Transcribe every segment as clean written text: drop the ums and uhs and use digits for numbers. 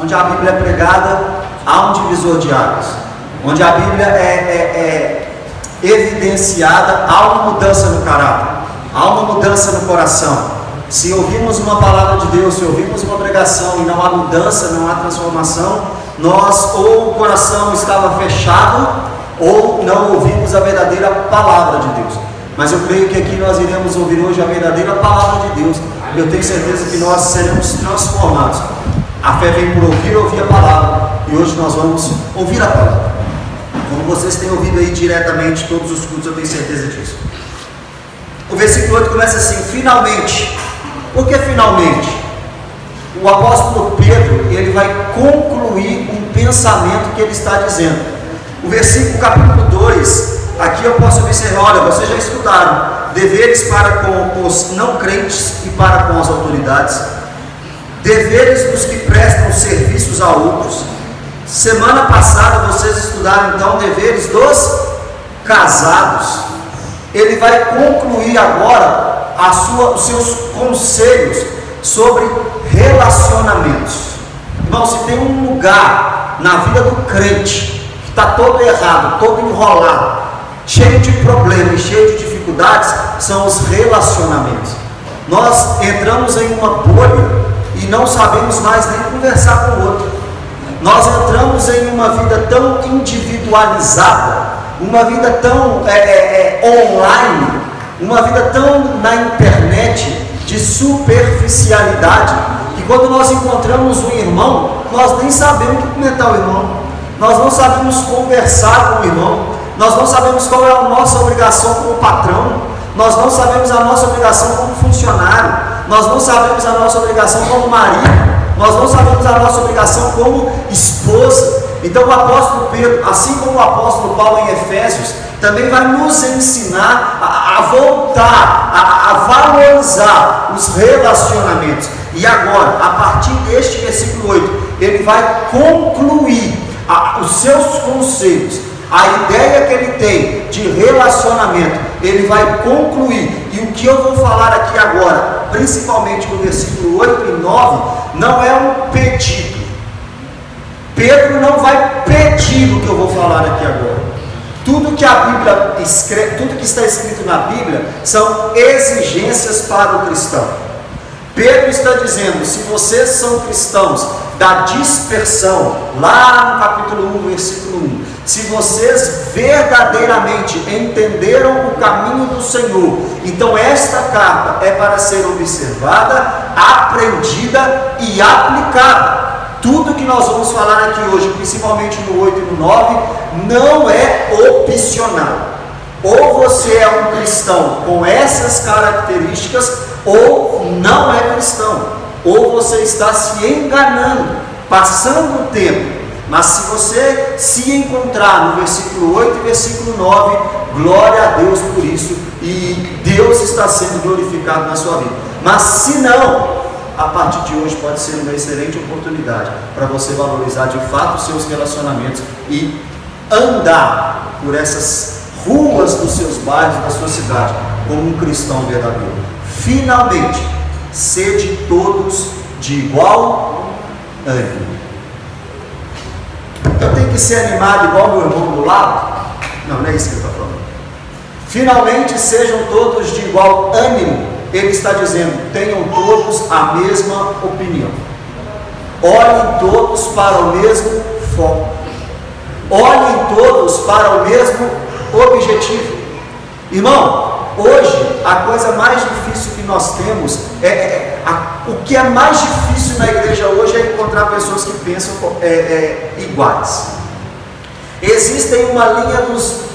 Onde a Bíblia é pregada, há um divisor de águas. Onde a Bíblia é evidenciada, há uma mudança no caráter, há uma mudança no coração. Se ouvirmos uma palavra de Deus, se ouvirmos uma pregação e não há mudança, não há transformação, nós ou o coração estava fechado ou não ouvimos a verdadeira palavra de Deus. Mas eu creio que aqui nós iremos ouvir hoje a verdadeira palavra de Deus. E eu tenho certeza que nós seremos transformados. A fé vem por ouvir a palavra. E hoje nós vamos ouvir a palavra. Como vocês têm ouvido aí diretamente todos os cultos, eu tenho certeza disso. O versículo 8 começa assim: finalmente. Por que finalmente? O apóstolo Pedro, ele vai concluir um pensamento que ele está dizendo. O versículo, capítulo 2, aqui eu posso observar, olha, vocês já estudaram, deveres para com os não crentes e para com as autoridades, deveres dos que prestam serviços a outros. Semana passada vocês estudaram então deveres dos casados. Ele vai concluir agora os seus conselhos sobre relacionamentos. Irmão, se tem um lugar na vida do crente que está todo errado, todo enrolado, cheio de problemas, cheio de dificuldades, são os relacionamentos. Nós entramos em uma bolha e não sabemos mais nem conversar com o outro. Nós entramos em uma vida tão individualizada, uma vida tão online, uma vida tão na internet, de superficialidade, que quando nós encontramos um irmão, nós nem sabemos cumprimentar o irmão, nós não sabemos conversar com o irmão, nós não sabemos qual é a nossa obrigação como patrão, nós não sabemos a nossa obrigação como funcionário, nós não sabemos a nossa obrigação como marido, nós não sabemos a nossa obrigação como esposa. Então o apóstolo Pedro, assim como o apóstolo Paulo em Efésios, também vai nos ensinar a voltar, a valorizar os relacionamentos. E agora, a partir deste versículo 8, ele vai concluir os seus conselhos, a ideia que ele tem de relacionamento, ele vai concluir. E o que eu vou falar aqui agora, principalmente no versículo 8 e 9, não é um pedido. Pedro não vai pedir o que eu vou falar aqui agora. Tudo que a Bíblia escreve, tudo que está escrito na Bíblia são exigências para o cristão. Pedro está dizendo: se vocês são cristãos da dispersão, lá no capítulo 1, versículo 1, se vocês verdadeiramente entenderam o caminho do Senhor, então esta carta é para ser observada, aprendida e aplicada. Tudo que nós vamos falar aqui hoje, principalmente no 8 e no 9, não é opcional. Ou você é um cristão com essas características, ou não é cristão. Ou você está se enganando, passando o tempo. Mas se você se encontrar no versículo 8 e versículo 9, glória a Deus por isso, e Deus está sendo glorificado na sua vida. Mas se não, a partir de hoje pode ser uma excelente oportunidade para você valorizar de fato os seus relacionamentos e andar por essas ruas dos seus bairros, da sua cidade, como um cristão verdadeiro. Finalmente, sede todos de igual ânimo. Eu tenho que ser animado igual meu irmão do lado? Não é isso que ele está falando. Finalmente, sejam todos de igual ânimo. Ele está dizendo: tenham todos a mesma opinião, olhem todos para o mesmo foco, olhem todos para o mesmo objetivo. Irmão, hoje a coisa mais difícil que nós temos o que é mais difícil na igreja hoje é encontrar pessoas que pensam iguais. Existem uma linha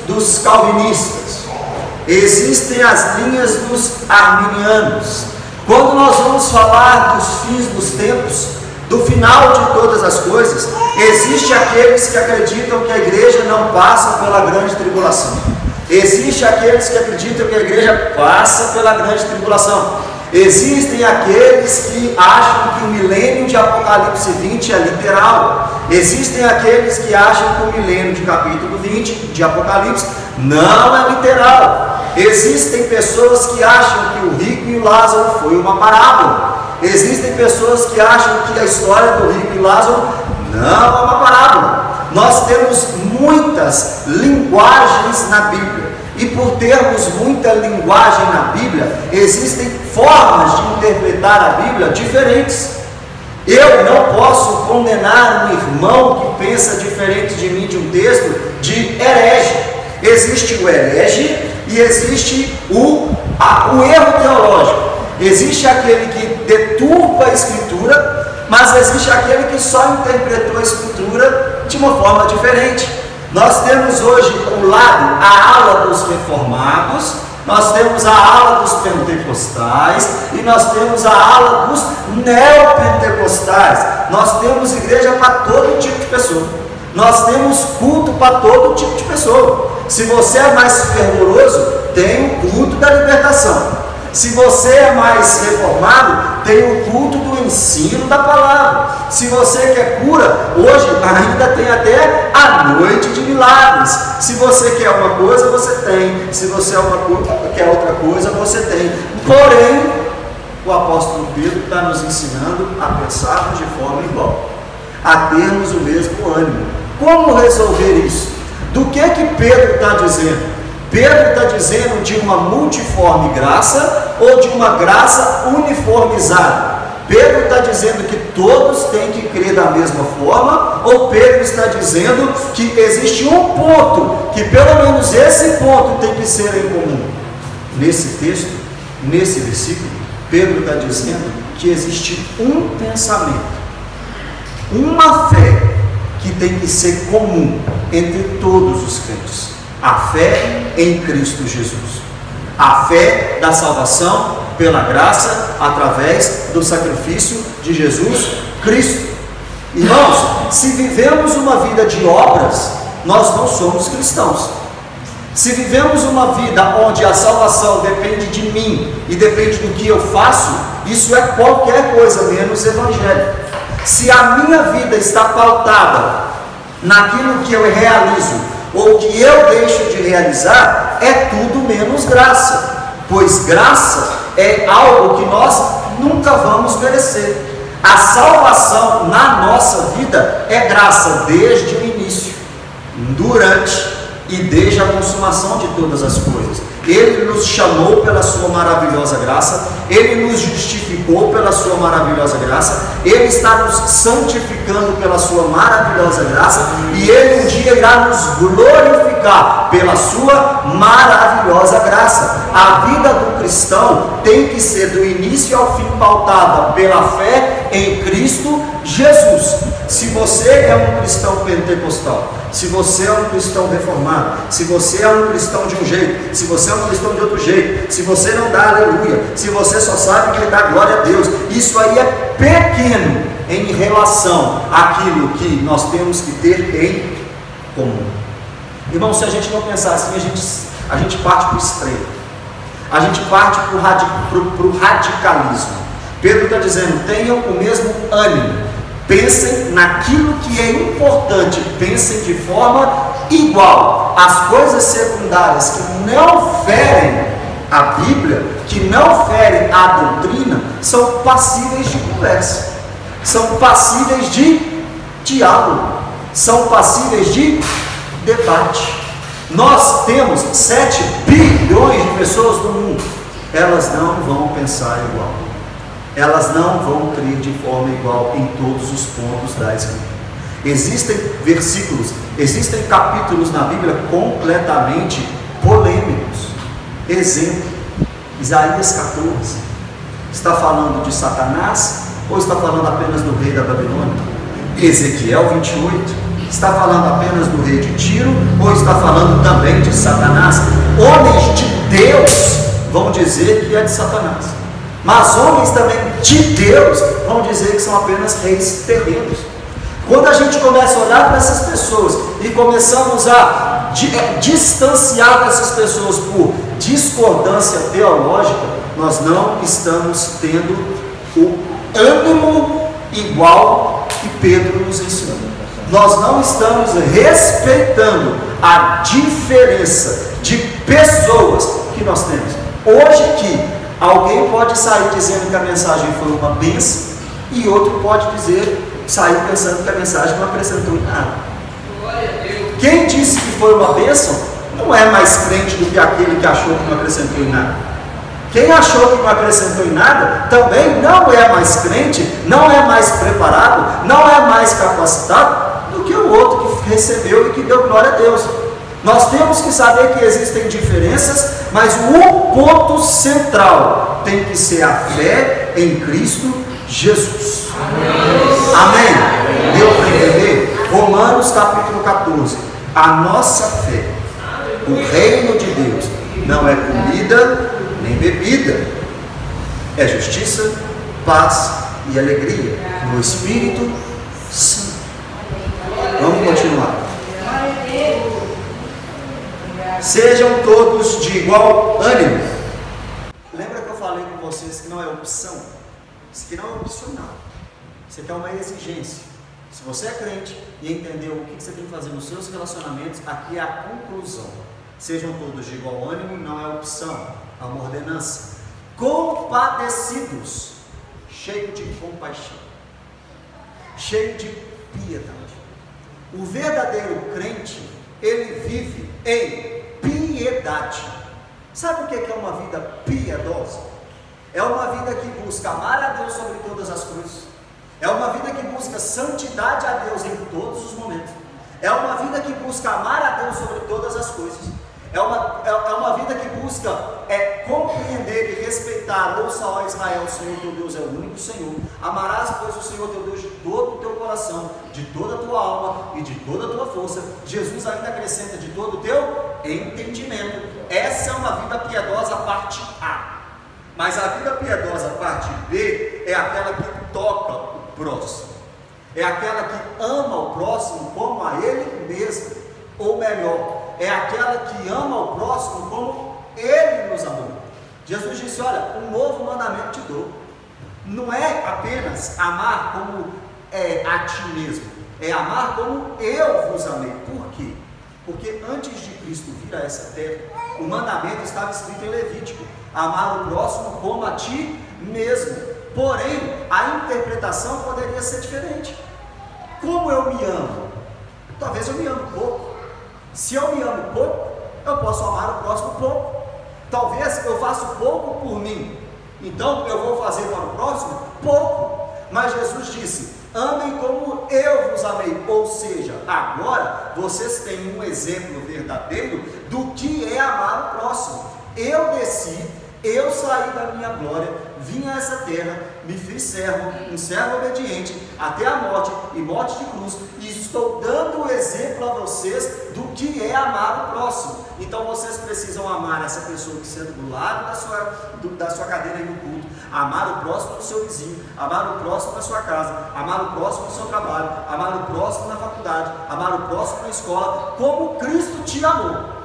dos calvinistas, existem as linhas dos arminianos. Quando nós vamos falar dos fins dos tempos, do final de todas as coisas, existe aqueles que acreditam que a igreja não passa pela grande tribulação. Existe aqueles que acreditam que a igreja passa pela grande tribulação. Existem aqueles que acham que o milênio de Apocalipse 20 é literal. Existem aqueles que acham que o milênio de capítulo 20 de Apocalipse não é literal. Existem pessoas que acham que o rico e o Lázaro foi uma parábola. Existem pessoas que acham que a história do rico e Lázaro não é uma parábola. Nós temos muitas linguagens na Bíblia, e por termos muita linguagem na Bíblia, existem formas de interpretar a Bíblia diferentes. Eu não posso condenar um irmão que pensa diferente de mim de um texto de herege. Existe o herege e existe o erro teológico. Existe aquele que deturpa a Escritura, mas existe aquele que só interpretou a Escritura de uma forma diferente. Nós temos hoje um lado, a ala dos reformados, nós temos a ala dos pentecostais e nós temos a ala dos neopentecostais. Nós temos igreja para todo tipo de pessoa. Nós temos culto para todo tipo de pessoa. Se você é mais fervoroso, tem o culto da libertação. Se você é mais reformado, tem o culto do ensino da palavra. Se você quer cura, hoje ainda tem até a noite de milagres. Se você quer uma coisa, você tem. Se você quer outra coisa, você tem. Porém, o apóstolo Pedro está nos ensinando a pensarmos de forma igual, a termos o mesmo ânimo. Como resolver isso? Do que Pedro está dizendo? Pedro está dizendo de uma multiforme graça ou de uma graça uniformizada? Pedro está dizendo que todos têm que crer da mesma forma, ou Pedro está dizendo que existe um ponto, que pelo menos esse ponto tem que ser em comum? Nesse texto, nesse versículo, Pedro está dizendo que existe um pensamento, uma fé que tem que ser comum entre todos os crentes: a fé em Cristo Jesus, a fé da salvação pela graça através do sacrifício de Jesus Cristo. Irmãos, se vivemos uma vida de obras, nós não somos cristãos. Se vivemos uma vida onde a salvação depende de mim e depende do que eu faço, isso é qualquer coisa menos evangelho. Se a minha vida está pautada naquilo que eu realizo ou que eu deixo de realizar, é tudo menos graça, pois graça é algo que nós nunca vamos merecer. A salvação na nossa vida é graça desde o início, durante e desde a consumação de todas as coisas. Ele nos chamou pela sua maravilhosa graça, Ele nos justificou pela sua maravilhosa graça, Ele está nos santificando pela sua maravilhosa graça, e Ele um dia irá nos glorificar pela sua maravilhosa graça. A vida do cristão tem que ser do início ao fim pautada pela fé em Cristo Jesus. Se você é um cristão pentecostal, se você é um cristão reformado, se você é um cristão de um jeito, se você é um cristão de outro jeito, se você não dá aleluia, se você só sabe que dá glória a Deus, isso aí é pequeno em relação àquilo que nós temos que ter em comum. Irmão, se a gente não pensar assim, a gente parte para o extremo, a gente parte para o radicalismo. Pedro está dizendo: tenham o mesmo ânimo, pensem naquilo que é importante, pensem de forma igual. As coisas secundárias que não ferem a Bíblia, que não ferem a doutrina, são passíveis de conversa, são passíveis de diálogo, são passíveis de debate. Nós temos 7 bilhões de pessoas no mundo, elas não vão pensar igual, elas não vão crer de forma igual em todos os pontos da Escritura. Existem versículos, existem capítulos na Bíblia completamente polêmicos. Exemplo, Isaías 14, está falando de Satanás ou está falando apenas do rei da Babilônia? Ezequiel 28, está falando apenas do rei de Tiro ou está falando também de Satanás? Homens de Deus vão dizer que é de Satanás, mas homens também de Deus vão dizer que são apenas reis terrenos. Quando a gente começa a olhar para essas pessoas e começamos a distanciar dessas pessoas por discordância teológica, nós não estamos tendo o ânimo igual que Pedro nos ensinou. Nós não estamos respeitando a diferença de pessoas que nós temos. Hoje que Alguém pode sair dizendo que a mensagem foi uma bênção, e outro pode sair pensando que a mensagem não acrescentou em nada. Quem disse que foi uma bênção não é mais crente do que aquele que achou que não acrescentou em nada. Quem achou que não acrescentou em nada também não é mais crente, não é mais preparado, não é mais capacitado do que o outro que recebeu e que deu glória a Deus. Nós temos que saber que existem diferenças, mas o ponto central tem que ser a fé em Cristo Jesus. Amém? Deu para entender? Romanos capítulo 14. A nossa fé, o reino de Deus, não é comida nem bebida, é justiça, paz e alegria no Espírito Santo. Vamos continuar. Sejam todos de igual ânimo. Lembra que eu falei com vocês que não é opção? Isso aqui não é opcional. Isso aqui é uma exigência. Se você é crente e entendeu o que você tem que fazer nos seus relacionamentos, aqui é a conclusão. Sejam todos de igual ânimo, não é opção, é uma ordenança. Compadecidos, cheio de compaixão, cheio de piedade. O verdadeiro crente, ele vive em piedade. Sabe o que é uma vida piedosa? É uma vida que busca amar a Deus sobre todas as coisas. É uma vida que busca santidade a Deus em todos os momentos. É uma vida que busca amar a Deus sobre todas as coisas. É uma vida que busca compreender e respeitar. Ouça, ó Israel, o Senhor teu Deus é o único Senhor. Amarás, pois, o Senhor teu Deus de todo o teu coração, de toda a tua alma e de toda a tua força. Jesus ainda acrescenta de todo o teu entendimento. Essa é uma vida piedosa, parte A. Mas a vida piedosa, parte B, é aquela que toca o próximo. É aquela que ama o próximo como a ele mesmo. Ou melhor, é aquela que ama o próximo como ele nos amou. Jesus disse: olha, um novo mandamento te dou. Não é apenas amar como a ti mesmo, é amar como eu vos amei. Por quê? Porque antes de Cristo vir a essa terra, o mandamento estava escrito em Levítico: amar o próximo como a ti mesmo. Porém, a interpretação poderia ser diferente. Como eu me amo? Talvez eu me amo pouco. Se eu me amo pouco, eu posso amar o próximo pouco. Talvez eu faça pouco por mim, então eu vou fazer para o próximo pouco. Mas Jesus disse: amem como eu vos amei. Ou seja, agora vocês têm um exemplo verdadeiro do que é amar o próximo. Eu desci, eu saí da minha glória, vim a essa terra, me fiz servo, um servo obediente, até a morte e morte de cruz, e estou dando o exemplo a vocês do que é amar o próximo. Então vocês precisam amar essa pessoa que senta do lado da sua cadeira aí no culto, amar o próximo do seu vizinho, amar o próximo na sua casa, amar o próximo no seu trabalho, amar o próximo na faculdade, amar o próximo na escola, como Cristo te amou.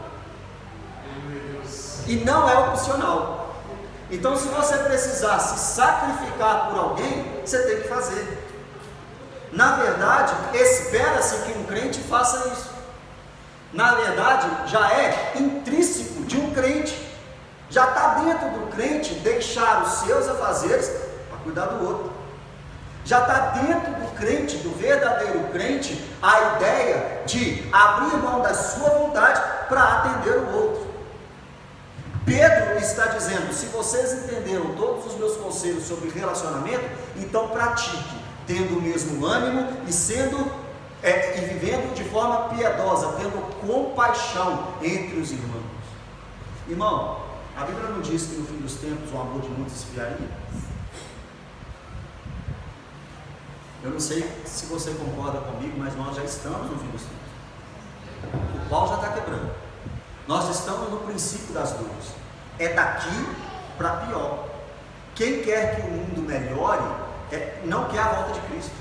E não é opcional. Então, se você precisar se sacrificar por alguém, você tem que fazer. Na verdade, espera-se que um crente faça isso. Na verdade, já é intrínseco de um crente. Já está dentro do crente deixar os seus afazeres para cuidar do outro. Já está dentro do crente, do verdadeiro crente, a ideia de abrir mão da sua vontade para atender o outro. Pedro está dizendo: se vocês entenderam todos os meus conselhos sobre relacionamento, então pratique, tendo o mesmo ânimo e vivendo de forma piedosa, tendo compaixão entre os irmãos. Irmão, a Bíblia não diz que no fim dos tempos o amor de muitos esfriaria? Eu não sei se você concorda comigo, mas nós já estamos no fim dos tempos. O pau já está quebrando. Nós estamos no princípio das dores. É daqui para pior. Quem quer que o mundo melhore não quer a volta de Cristo.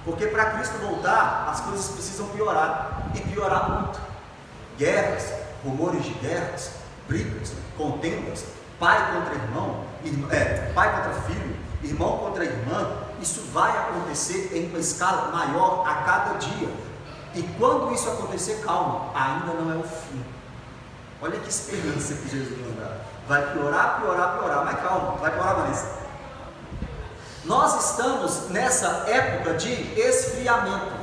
Porque para Cristo voltar, as coisas precisam piorar. E piorar muito. Guerras, rumores de guerras, brigas, contendas, pai contra irmão, pai contra filho, irmão contra irmã. Isso vai acontecer em uma escala maior a cada dia. E quando isso acontecer, calma, ainda não é o fim. Olha que esperança que Jesus nos dá. Vai piorar, piorar, piorar, mas calma, vai piorar mais. Nós estamos nessa época de esfriamento.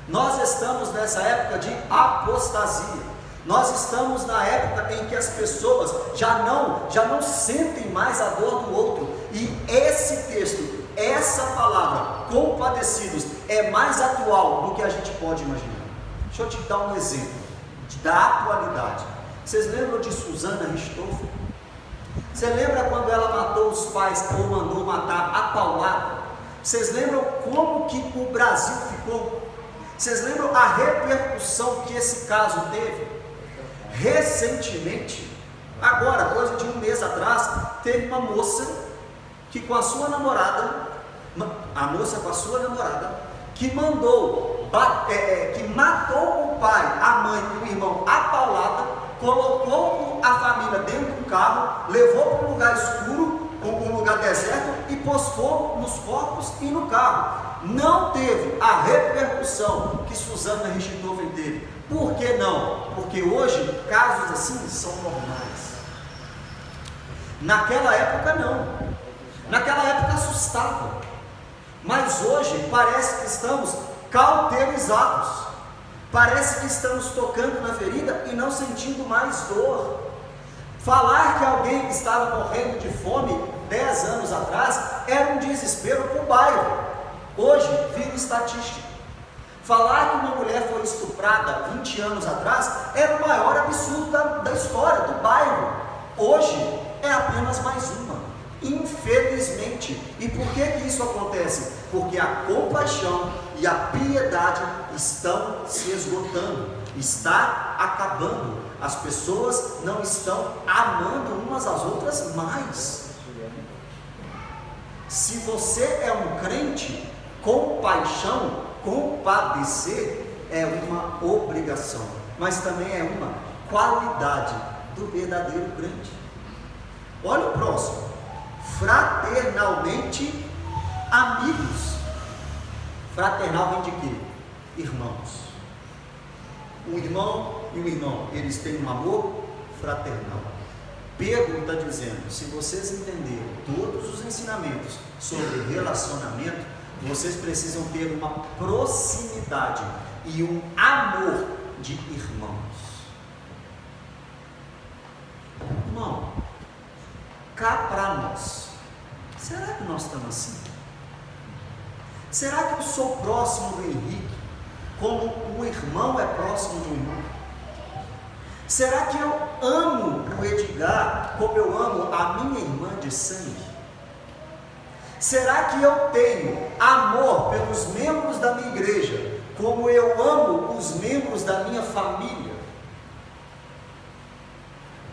Nós estamos nessa época de apostasia. Nós estamos na época em que as pessoas já não sentem mais a dor do outro. E esse texto, essa palavra, compadecidos, é mais atual do que a gente pode imaginar. Deixa eu te dar um exemplo da atualidade. Vocês lembram de Susana Richthofen? Você lembra quando ela matou os pais ou mandou matar a paulada? Vocês lembram como que o Brasil ficou? Vocês lembram a repercussão que esse caso teve? Recentemente, agora, coisa de um mês atrás, teve uma moça que com a sua namorada, que mandou, que matou o pai, a mãe e o irmão a paulada, colocou a família dentro do carro, levou para um lugar escuro, um lugar deserto e pôs fogo nos corpos e no carro. Não teve a repercussão que Susana Richthofen teve. Por que não? Porque hoje casos assim são normais. Naquela época não. Naquela época assustava. Mas hoje parece que estamos cauterizados. Parece que estamos tocando na ferida e não sentindo mais dor. Falar que alguém estava morrendo de fome 10 anos atrás era um desespero para o bairro. Hoje vira estatística. Falar que uma mulher foi estuprada 20 anos atrás era o maior absurdo da história, do bairro. Hoje é apenas mais uma, infelizmente. E por que isso acontece? Porque a compaixão e a piedade estão se esgotando, está acabando. As pessoas não estão amando umas às outras mais. Se você é um crente, compaixão, compadecer é uma obrigação, mas também é uma qualidade do verdadeiro crente. Olha o próximo: fraternalmente amigos. Fraternal vem de quê? Irmãos. Um irmão e um irmão, eles têm um amor fraternal. Pedro está dizendo: se vocês entenderem todos os ensinamentos sobre relacionamento, vocês precisam ter uma proximidade e um amor de irmãos. Irmão, cá para nós, será que nós estamos assim? Será que eu sou próximo do Henrique como um irmão é próximo de um irmão? Será que eu amo o Edgar como eu amo a minha irmã de sangue? Será que eu tenho amor pelos membros da minha igreja como eu amo os membros da minha família?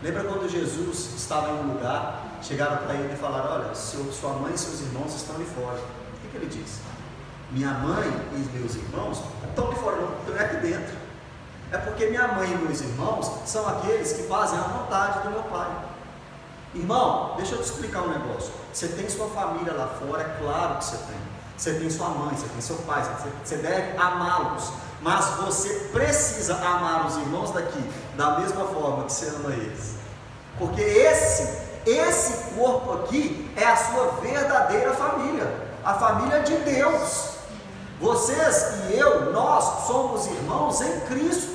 Lembra quando Jesus estava em um lugar, chegaram para ele e falaram: olha, sua mãe e seus irmãos estão ali fora. O que ele disse? Minha mãe e meus irmãos estão ali fora, não estão aqui dentro. É porque minha mãe e meus irmãos são aqueles que fazem a vontade do meu Pai. Irmão, deixa eu te explicar um negócio. Você tem sua família lá fora, é claro que você tem. Você tem sua mãe, você tem seu pai, você deve amá-los. Mas você precisa amar os irmãos daqui da mesma forma que você ama eles. Porque esse corpo aqui é a sua verdadeira família, a família de Deus. Vocês e eu, nós somos irmãos em Cristo.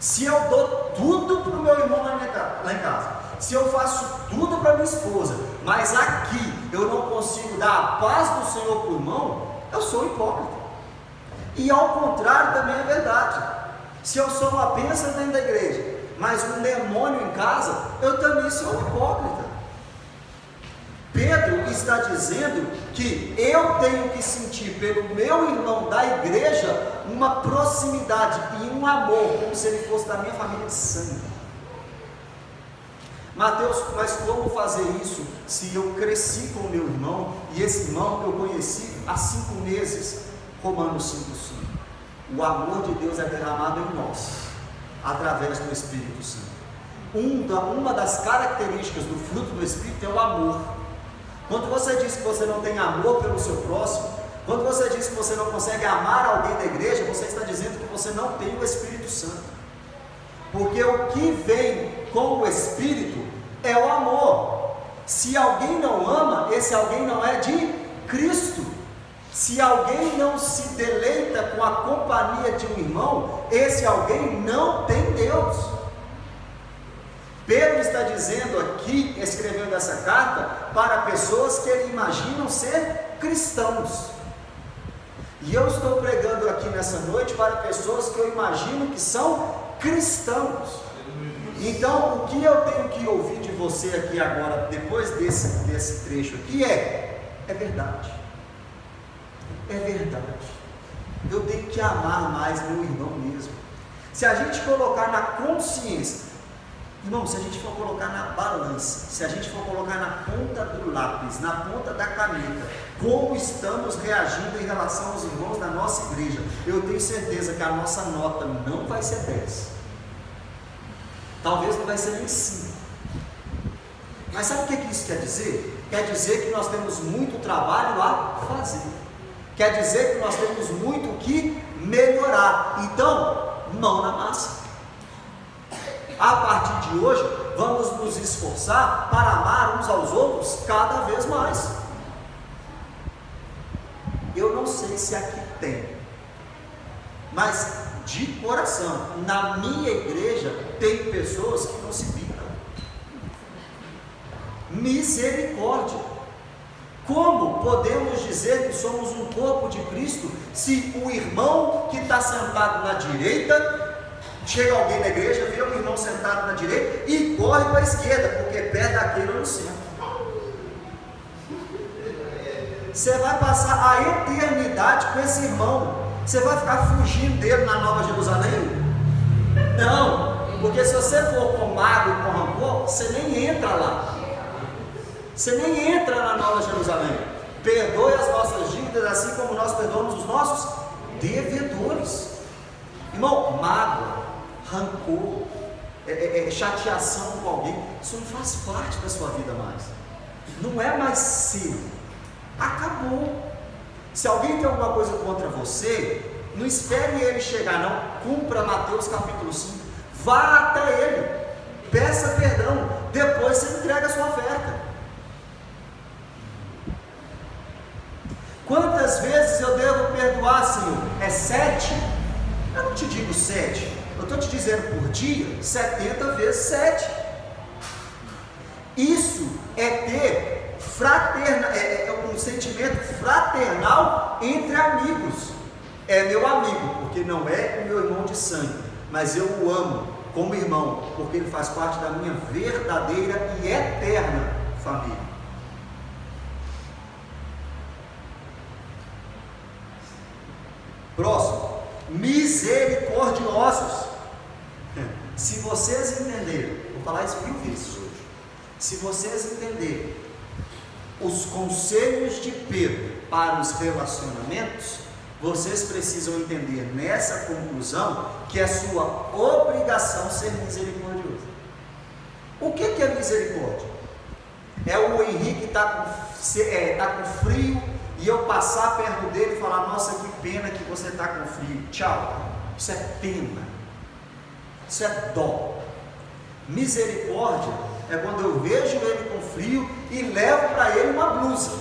Se eu dou tudo para o meu irmão lá em casa, se eu faço tudo para minha esposa, mas aqui eu não consigo dar a paz do Senhor para o irmão, eu sou hipócrita. E ao contrário também é verdade. Se eu sou uma bênção dentro da igreja, mas um demônio em casa, eu também sou hipócrita. Pedro está dizendo que eu tenho que sentir pelo meu irmão da igreja uma proximidade e um amor, como se ele fosse da minha família de sangue. Mateus, mas como fazer isso se eu cresci com o meu irmão e esse irmão eu conheci há 5 meses? Romanos 5,5. O amor de Deus é derramado em nós através do Espírito Santo. Uma das características do fruto do Espírito é o amor. Quando você diz que você não tem amor pelo seu próximo, quando você diz que você não consegue amar alguém da igreja, você está dizendo que você não tem o Espírito Santo. Porque o que vem com o Espírito é o amor. Se alguém não ama, esse alguém não é de Cristo. Se alguém não se deleita com a companhia de um irmão, esse alguém não tem Deus. Pedro está dizendo aqui, escrevendo essa carta, para pessoas que ele imaginam ser cristãos. E eu estou pregando aqui nessa noite para pessoas que eu imagino que são cristãos. Então, o que eu tenho que ouvir de você aqui agora, depois desse trecho aqui, é verdade. É verdade. Eu tenho que amar mais meu irmão mesmo. Se a gente colocar na consciência, irmão, se a gente for colocar na balança, se a gente for colocar na ponta do lápis, na ponta da caneta, como estamos reagindo em relação aos irmãos da nossa igreja, eu tenho certeza que a nossa nota não vai ser 10. Talvez não vai ser nem 5. Mas sabe o que isso quer dizer? Quer dizer que nós temos muito trabalho a fazer. Quer dizer que nós temos muito o que melhorar. Então, mão na massa. A partir de hoje, vamos nos esforçar para amar uns aos outros cada vez mais. Eu não sei se aqui tem, mas de coração, na minha igreja tem pessoas que não se bicam. Misericórdia! Como podemos dizer que somos um corpo de Cristo se o irmão que está sentado na direita, chega alguém na igreja, vê um irmão sentado na direita e corre para a esquerda, porque perto daquele eu não sento. Você vai passar a eternidade com esse irmão. Você vai ficar fugindo dele na Nova Jerusalém? Não, porque se você for com mágoa e com rancor, você nem entra lá. Você nem entra na Nova Jerusalém. Perdoe as nossas dívidas, assim como nós perdoamos os nossos devedores. Irmão, mágoa, rancor, chateação com alguém, isso não faz parte da sua vida mais. Não é mais seu. Acabou. Se alguém tem alguma coisa contra você, não espere ele chegar, não. Cumpra Mateus capítulo 5. Vá até ele, peça perdão, depois você entrega a sua oferta. Quantas vezes eu devo perdoar, Senhor? É 7? Eu não te digo 7, eu estou te dizendo por dia, 70 vezes 7. Isso é ter um sentimento fraternal entre amigos. É meu amigo, porque não é o meu irmão de sangue, mas eu o amo como irmão, porque ele faz parte da minha verdadeira e eterna família. Próximo, misericordiosos. Se vocês entenderem, vou falar isso 1000 vezes hoje. Se vocês entenderem os conselhos de Pedro para os relacionamentos, vocês precisam entender nessa conclusão que é sua obrigação ser misericordioso. O que é misericórdia? É o Henrique tá com frio e eu passar perto dele e falar: nossa, que pena que você está com frio, tchau. Isso é pena, isso é dó. Misericórdia é quando eu vejo ele com frio e levo para ele uma blusa.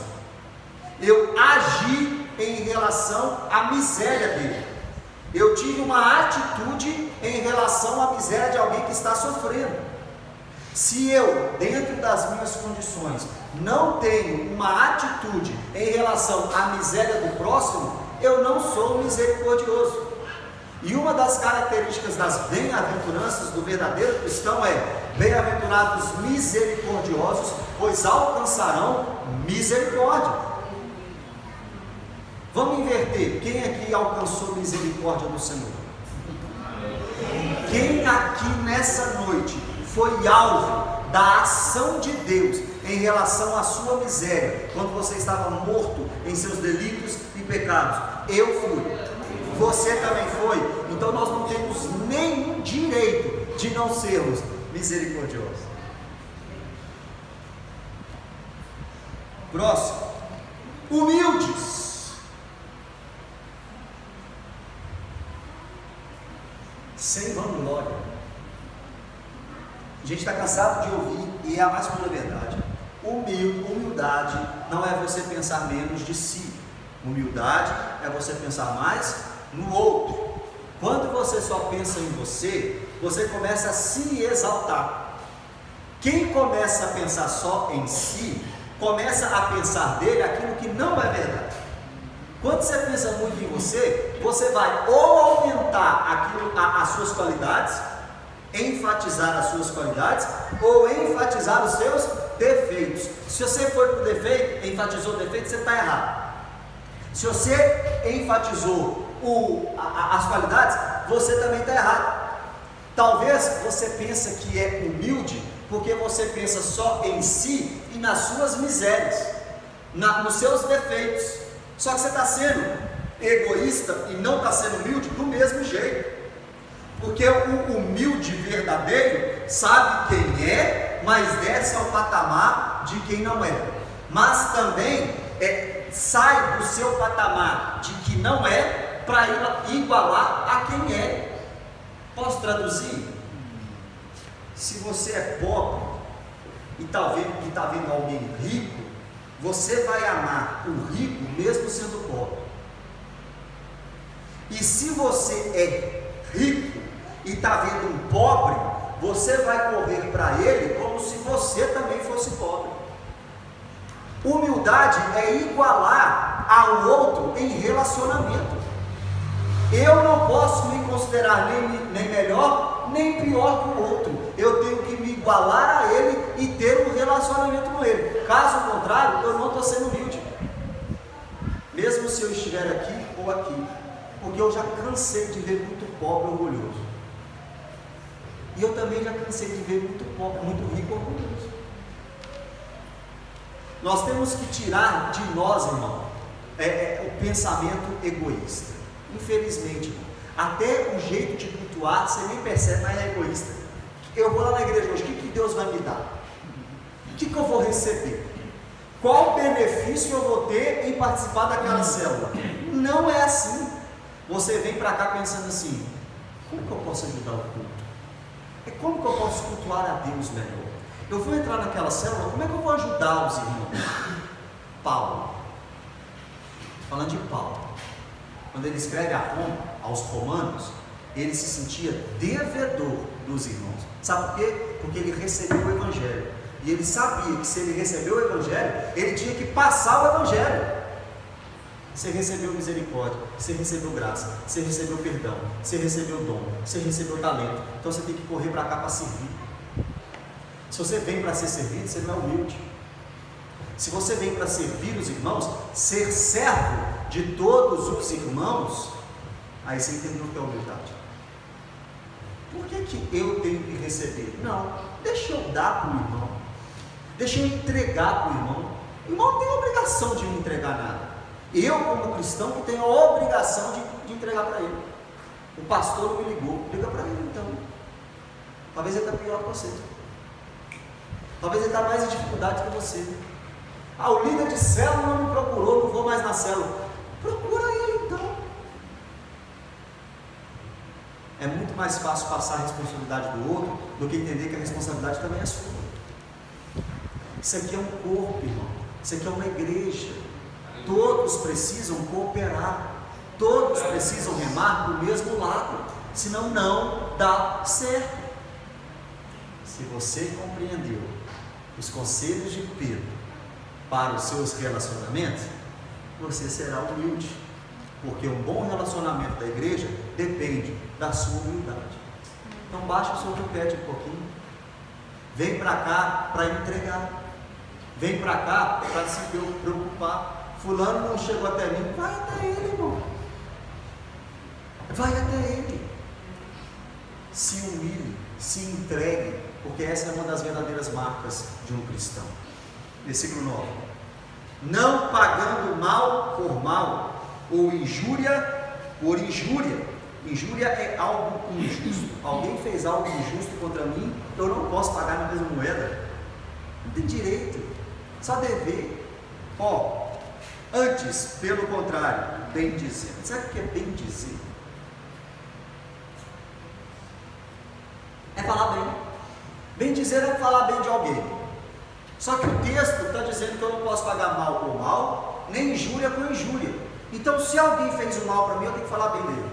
Eu agi em relação à miséria dele. Eu tive uma atitude em relação à miséria de alguém que está sofrendo. Se eu, dentro das minhas condições, não tenho uma atitude em relação à miséria do próximo, eu não sou misericordioso. E uma das características das bem-aventuranças do verdadeiro cristão é: bem-aventurados misericordiosos, pois alcançarão misericórdia. Vamos inverter. Quem aqui alcançou misericórdia do Senhor? Quem aqui nessa noite foi alvo da ação de Deus em relação à sua miséria, quando você estava morto em seus delitos e pecados? Eu fui. Você também foi. Então nós não temos nenhum direito de não sermos misericordiosos. Próximo, humildes, sem vanglória. gente está cansado de ouvir, e é a mais pura verdade. Humildade não é você pensar menos de si. Humildade é você pensar mais no outro. Quando você só pensa em você, você começa a se exaltar. Quem começa a pensar só em si, começa a pensar dele aquilo que não é verdade. Quando você pensa muito em você, você vai ou aumentar as suas qualidades, enfatizar as suas qualidades, ou enfatizar os seus defeitos. Se você for para o defeito, enfatizou o defeito, você está errado. Se você enfatizou as qualidades, você também está errado. Talvez você pense que é humilde, porque você pensa só em si e nas suas misérias, nos seus defeitos. Só que você está sendo egoísta e não está sendo humilde do mesmo jeito. Porque o humilde verdadeiro sabe quem é, mas desce ao patamar de quem não é. Mas também sai do seu patamar de que não é para igualar a quem é. Posso traduzir? Se você é pobre e está vendo alguém rico, você vai amar o rico mesmo sendo pobre. E se você é rico e está vendo um pobre, você vai correr para ele como se você também fosse pobre. Humildade é igualar ao outro em relacionamento. Eu não posso me considerar nem melhor nem pior que o outro. Eu tenho que me igualar a ele e ter um relacionamento com ele. Caso contrário, eu não estou sendo humilde, mesmo se eu estiver aqui ou aqui, porque eu já cansei de ver muito pobre orgulhoso, e eu também já cansei de ver muito pobre, muito rico orgulhoso. Nós temos que tirar de nós, irmão, o pensamento egoísta. Infelizmente, irmão, até o jeito de cultuar, você nem percebe, mas é egoísta. Eu vou lá na igreja hoje, o que Deus vai me dar? O que eu vou receber? Qual benefício eu vou ter em participar daquela célula? Não é assim. Você vem para cá pensando assim: como que eu posso ajudar o culto? Como que eu posso cultuar a Deus melhor? Eu vou entrar naquela célula, como é que eu vou ajudar os irmãos? Paulo, falando de Paulo, quando ele escreve a Roma, aos romanos, ele se sentia devedor dos irmãos. Sabe por quê? Porque ele recebeu o Evangelho. E ele sabia que se ele recebeu o Evangelho, ele tinha que passar o Evangelho. Você recebeu misericórdia, você recebeu graça, você recebeu perdão, você recebeu dom, você recebeu talento. Então você tem que correr para cá para servir. Se você vem para ser servido, você não é humilde. Se você vem para servir os irmãos, ser servo de todos os irmãos, aí você entendeu o que é humildade. Por que eu tenho que receber? Não, deixa eu dar para o irmão, deixa eu entregar para o irmão. O irmão não tem obrigação de me entregar nada. Eu, como cristão, que tenho a obrigação de entregar para ele. O pastor não me ligou, liga para ele então. Talvez ele está pior que você. Talvez ele está mais em dificuldade que você. O líder de célula não me procurou, não vou mais na célula. Procura ele então. É muito mais fácil passar a responsabilidade do outro do que entender que a responsabilidade também é sua. Isso aqui é um corpo, irmão. Isso aqui é uma igreja. Todos precisam cooperar. Todos precisam remar para o mesmo lado. Senão não dá certo. Se você compreendeu os conselhos de Pedro para os seus relacionamentos, você será humilde, porque um bom relacionamento da igreja depende da sua humildade. Então baixa o seu pé um pouquinho, vem para cá para entregar, vem para cá para se preocupar. Fulano não chegou até mim, vai até ele, irmão, vai até ele, se humilhe, se entregue, porque essa é uma das verdadeiras marcas de um cristão. Versículo 9: não pagando mal por mal, ou injúria por injúria. Injúria é algo injusto. Alguém fez algo injusto contra mim, eu não posso pagar na mesma moeda. Não tem direito, só dever. Antes, pelo contrário, bem dizer. Sabe o que é bem dizer? É falar bem. Bem Bendizer é falar bem de alguém. Só que o texto está dizendo que eu não posso pagar mal com mal, nem injúria com injúria. Então, se alguém fez o mal para mim, eu tenho que falar bem dele.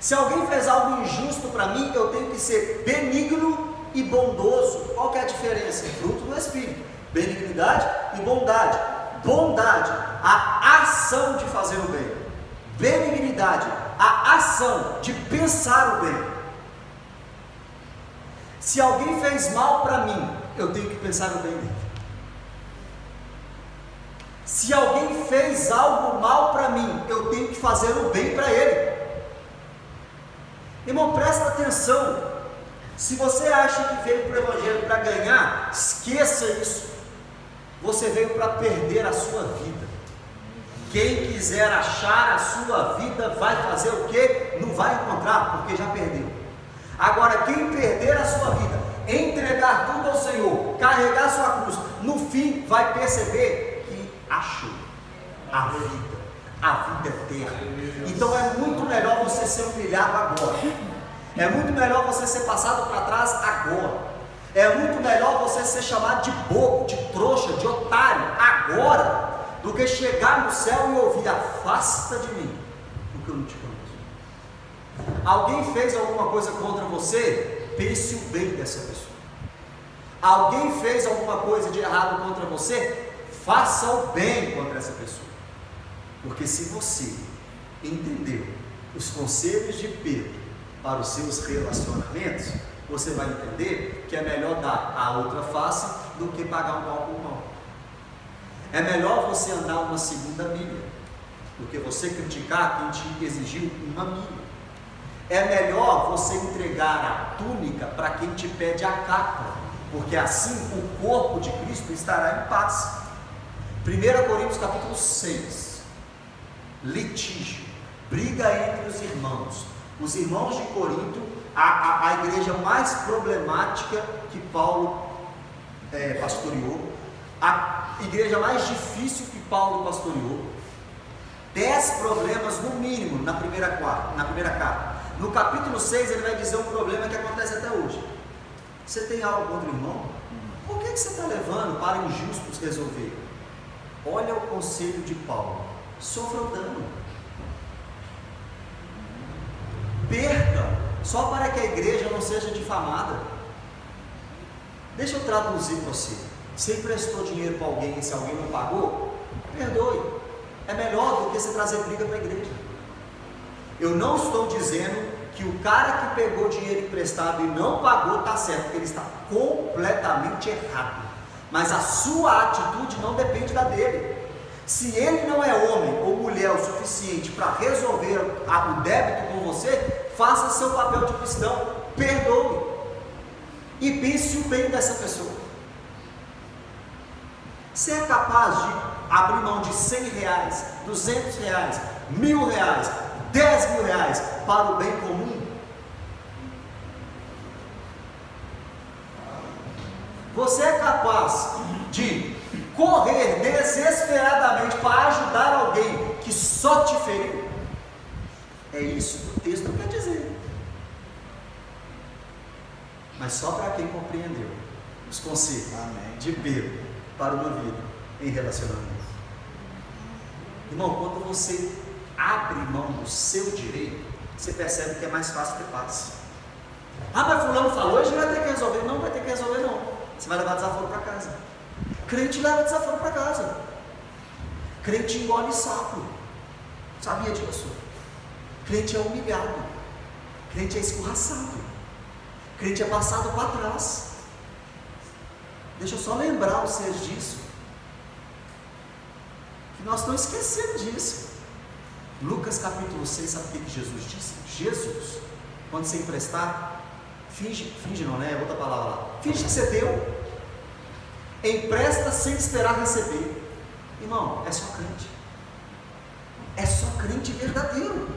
Se alguém fez algo injusto para mim, eu tenho que ser benigno e bondoso. Qual que é a diferença? Fruto do Espírito. Benignidade e bondade. Bondade, a ação de fazer o bem. Benignidade, a ação de pensar o bem. Se alguém fez mal para mim, eu tenho que pensar o bem dele. Se alguém fez algo mal para mim, eu tenho que fazer o bem para ele. Irmão, presta atenção. Se você acha que veio para o Evangelho para ganhar, esqueça isso. Você veio para perder a sua vida. Quem quiser achar a sua vida vai fazer o quê? Não vai encontrar, porque já perdeu. Agora, quem perder a sua vida, entregar tudo ao Senhor, carregar sua cruz, no fim vai perceber que achou a vida eterna. Então é muito melhor você ser humilhado agora. É muito melhor você ser passado para trás agora. É muito melhor você ser chamado de bobo, de trouxa, de otário agora, do que chegar no céu e ouvir: afasta de mim, porque eu não te conheço. Alguém fez alguma coisa contra você? Pense o bem dessa pessoa. Alguém fez alguma coisa de errado contra você? Faça o bem contra essa pessoa. Porque se você entendeu os conselhos de Pedro para os seus relacionamentos, você vai entender que é melhor dar a outra face do que pagar um mal por mal. É melhor você andar uma segunda milha do que você criticar quem te exigiu uma milha. É melhor você entregar a túnica para quem te pede a capa, porque assim o corpo de Cristo estará em paz. 1 Coríntios capítulo 6. Litígio, briga entre os irmãos. Os irmãos de Corinto, a igreja mais problemática que Paulo pastoreou, a igreja mais difícil que Paulo pastoreou. 10 problemas no mínimo na primeira carta. No capítulo 6 ele vai dizer um problema que acontece até hoje. Você tem algo contra o irmão? Por que você está levando para injustos resolver? Olha o conselho de Paulo: sofra o dano, perca, só para que a igreja não seja difamada. Deixa eu traduzir para você. Você emprestou dinheiro para alguém e se alguém não pagou, perdoe. É melhor do que você trazer briga para a igreja. Eu não estou dizendo que o cara que pegou dinheiro emprestado e não pagou está certo, porque ele está completamente errado. Mas a sua atitude não depende da dele. Se ele não é homem ou mulher o suficiente para resolver o débito com você, faça seu papel de cristão, perdoe e pense o bem dessa pessoa. Você é capaz de abrir mão de R$100, R$200, R$1.000, R$10.000 para o bem comum? Você é capaz de correr desesperadamente para ajudar alguém que só te feriu? É isso que o texto quer dizer. Mas só para quem compreendeu os conselhos de Pedro para uma vida em relacionamento. Irmão, quando você abre mão do seu direito, você percebe que é mais fácil ter paz. Ah, mas fulano falou, hoje vai ter que resolver. Não vai ter que resolver não. Você vai levar desaforo para casa. Crente leva desaforo para casa. Crente engole sapo. Sabia disso? Crente é humilhado. Crente é escorraçado. Crente é passado para trás. Deixa eu só lembrar vocês disso. Que nós estamos esquecendo disso. Lucas capítulo 6, sabe o que Jesus disse? Jesus, quando você emprestar, finge não, né? Outra palavra lá. Finge que você deu. Empresta sem esperar receber. Irmão, é só crente. É só crente verdadeiro.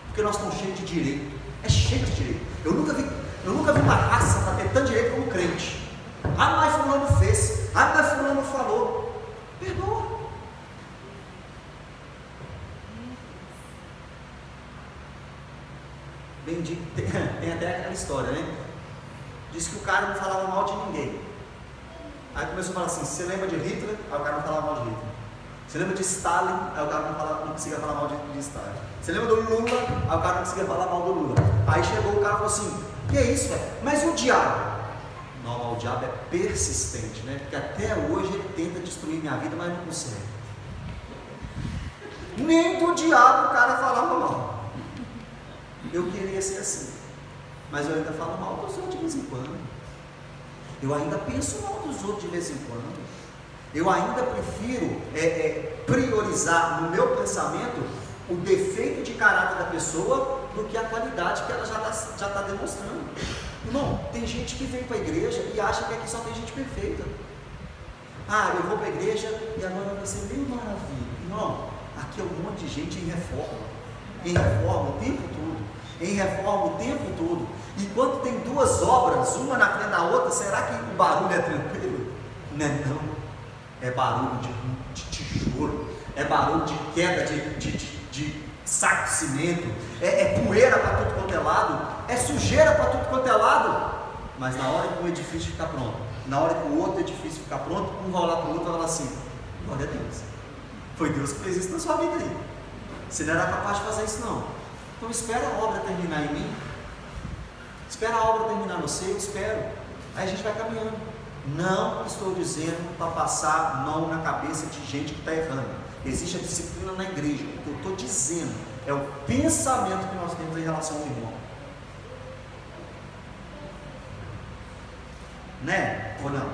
Porque nós estamos cheios de direito. É cheio de direito. Eu nunca vi uma raça para ter tanto direito como crente. Ah, mas fulano fez. Ah, mas fulano falou. Perdoa. Bendito. Tem até aquela história, né? Disse que o cara não falava mal de ninguém. Aí começou a falar assim: você lembra de Hitler? Aí o cara não falava mal de Hitler. Você lembra de Stalin? Aí o cara não conseguia falar mal de Stalin. Você lembra do Lula? Aí o cara não conseguia falar mal do Lula. Aí chegou o cara e falou assim: que é isso, velho? Mas o diabo? Não, mas o diabo é persistente, né? Porque até hoje ele tenta destruir minha vida, mas não consegue. Nem do diabo o cara falava mal. Eu queria ser assim, mas eu ainda falo mal dos outros de vez em quando. Eu ainda penso mal dos outros de vez em quando. Eu ainda prefiro priorizar no meu pensamento o defeito de caráter da pessoa do que a qualidade que ela já está demonstrando. Irmão, tem gente que vem para a igreja e acha que aqui só tem gente perfeita. Ah, eu vou para a igreja e agora vai ser meio maravilha. Irmão, aqui é um monte de gente em reforma. Em reforma o tempo todo. Em reforma o tempo todo. Enquanto tem duas obras, uma na frente da outra, será que o barulho é tranquilo? Não é não. É barulho de tijolo, é barulho de queda de saco de cimento, é poeira para tudo quanto é lado, é sujeira para tudo quanto é lado. Mas na hora que o edifício ficar pronto, na hora que o outro edifício ficar pronto, um vai olhar para o outro e vai falar assim: glória a Deus, foi Deus que fez isso na sua vida aí. Você não era capaz de fazer isso não. Então espera a obra terminar em mim, espera a obra terminar no seu, espero. Aí a gente vai caminhando. Não estou dizendo para passar a mão na cabeça de gente que está errando. Existe a disciplina na igreja. O que eu estou dizendo é o pensamento que nós temos em relação ao irmão. Né? Ou não?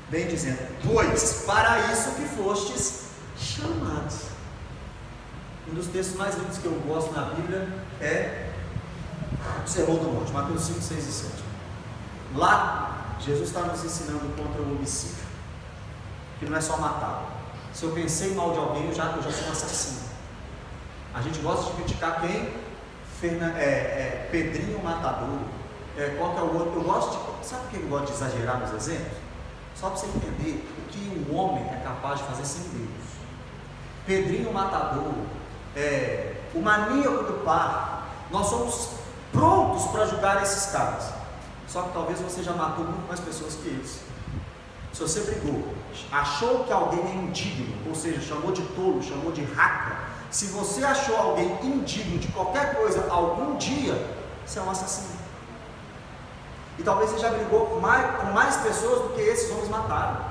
Bem dizendo: pois para isso que fostes chamados. Um dos textos mais lindos que eu gosto na Bíblia é o Sermão do Monte, Mateus 5, 6 e 7. Lá, Jesus está nos ensinando contra o homicídio, que não é só matar. Se eu pensei mal de alguém, eu já sou um assassino. A gente gosta de criticar quem? Pedrinho matador. Qual que é o outro? Eu gosto de. Sabe por que eu gosto de exagerar nos exemplos? Só para você entender o que um homem é capaz de fazer sem Deus. Pedrinho matador, o maníaco do par. Nós somos prontos para julgar esses caras. Só que talvez você já matou muito mais pessoas que eles. Se você brigou, achou que alguém é indigno, ou seja, chamou de tolo, chamou de raca. Se você achou alguém indigno de qualquer coisa algum dia, você é um assassino. E talvez você já brigou com mais pessoas do que esses homens mataram.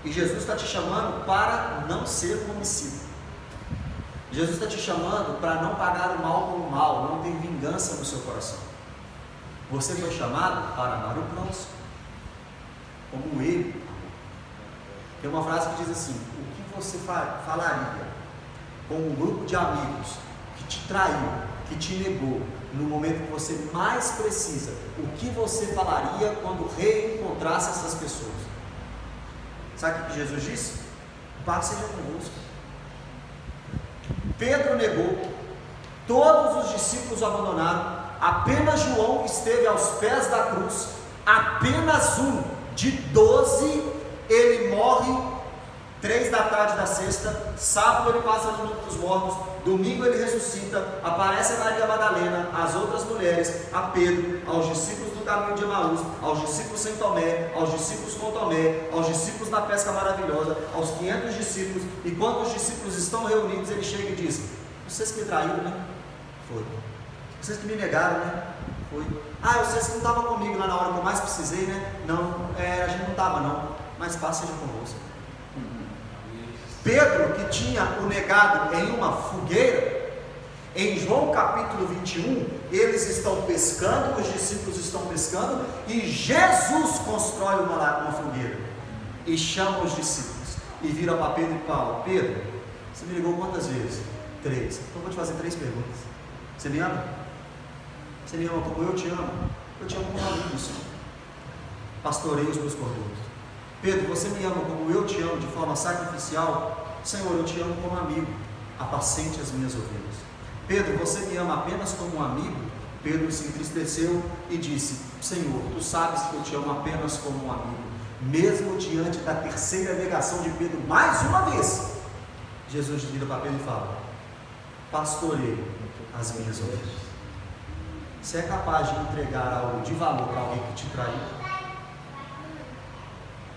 E Jesus está te chamando para não ser um homicida. Jesus está te chamando para não pagar o mal com o mal, não ter vingança no seu coração. Você foi chamado para amar o próximo como ele. Tem uma frase que diz assim: o que você falaria com um grupo de amigos que te traiu, que te negou, no momento que você mais precisa? O que você falaria quando reencontrasse essas pessoas? Sabe o que Jesus disse? O Pai seja convosco. Pedro negou, todos os discípulos o abandonaram. Apenas João esteve aos pés da cruz. Apenas um de 12, ele morre 3 da tarde da sexta. Sábado ele passa no mundo dos mortos. Domingo ele ressuscita. Aparece a Maria Madalena, às outras mulheres, a Pedro, aos discípulos do caminho de Emaús, aos discípulos sem Tomé, aos discípulos com Tomé, aos discípulos da pesca maravilhosa, aos 500 discípulos. E quando os discípulos estão reunidos, ele chega e diz: vocês que me traíram, né? Foi. Vocês que me negaram, né? Foi. Ah, vocês que não estavam comigo lá na hora que eu mais precisei, né? Não, a gente não estava não. Mas paz seja convosco. Pedro, que tinha o negado em uma fogueira, em João capítulo 21, eles estão pescando, os discípulos estão pescando, e Jesus constrói uma fogueira, e chama os discípulos, e vira para Pedro e fala: Pedro, você me ligou quantas vezes? 3. Então eu vou te fazer 3 perguntas. Você me ama? Você me ama como eu te amo? Eu te amo como amigo, Senhor. Pastoreio os meus cordeiros. Pedro, você me ama como eu te amo de forma sacrificial? Senhor, eu te amo como amigo. Apacente as minhas ovelhas. Pedro, você me ama apenas como um amigo? Pedro se entristeceu e disse: Senhor, tu sabes que eu te amo apenas como um amigo. Mesmo diante da terceira negação de Pedro, mais uma vez, Jesus vira para Pedro e fala: pastoreio as minhas ovelhas. Você é capaz de entregar algo de valor para alguém que te traiu?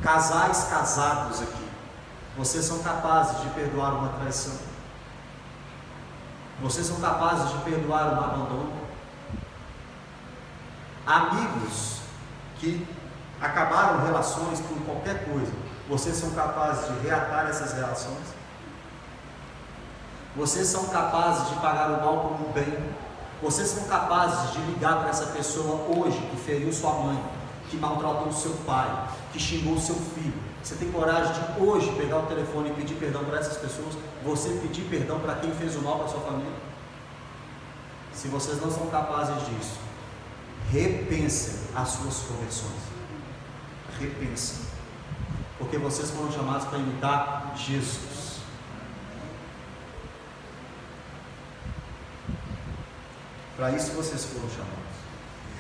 Casais casados aqui, vocês são capazes de perdoar uma traição? Vocês são capazes de perdoar um abandono? Amigos que acabaram relações por qualquer coisa, vocês são capazes de reatar essas relações? Vocês são capazes de pagar o mal por um bem? Vocês são capazes de ligar para essa pessoa hoje que feriu sua mãe, que maltratou o seu pai, que xingou o seu filho? Você tem coragem de hoje pegar o telefone e pedir perdão para essas pessoas? Você pedir perdão para quem fez o mal para sua família? Se vocês não são capazes disso, repensem as suas conversões. Repensem. Porque vocês foram chamados para imitar Jesus. Para isso vocês foram chamados.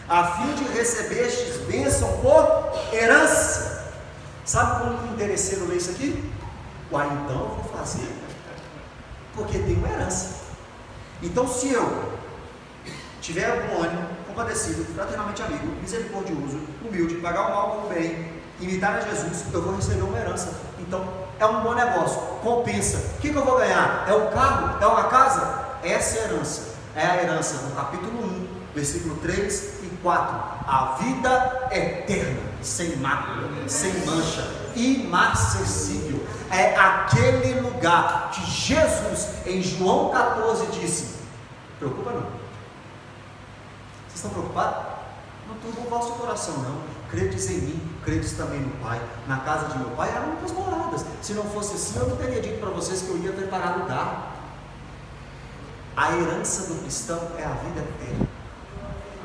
A fim de recebestes bênção por herança. Sabe como o interesseiro lê isso aqui? Uai, então eu vou fazer. Porque tem uma herança. Então, se eu tiver algum ânimo, compadecido, fraternamente amigo, misericordioso, humilde, pagar o mal com o bem, imitar a Jesus, eu vou receber uma herança. Então, é um bom negócio, compensa. O que eu vou ganhar? É um carro? É uma casa? Essa é a herança. É a herança no capítulo 1, versículo 3 e 4. A vida eterna, sem mácula, sem mancha, imarcessível. É aquele lugar que Jesus, em João 14, disse: preocupa não. Vocês estão preocupados? Não turba o vosso coração não. Credes em mim, credes também no Pai. Na casa de meu Pai há muitas moradas. Se não fosse assim, eu não teria dito para vocês que eu ia preparar lugar. A herança do cristão é a vida eterna.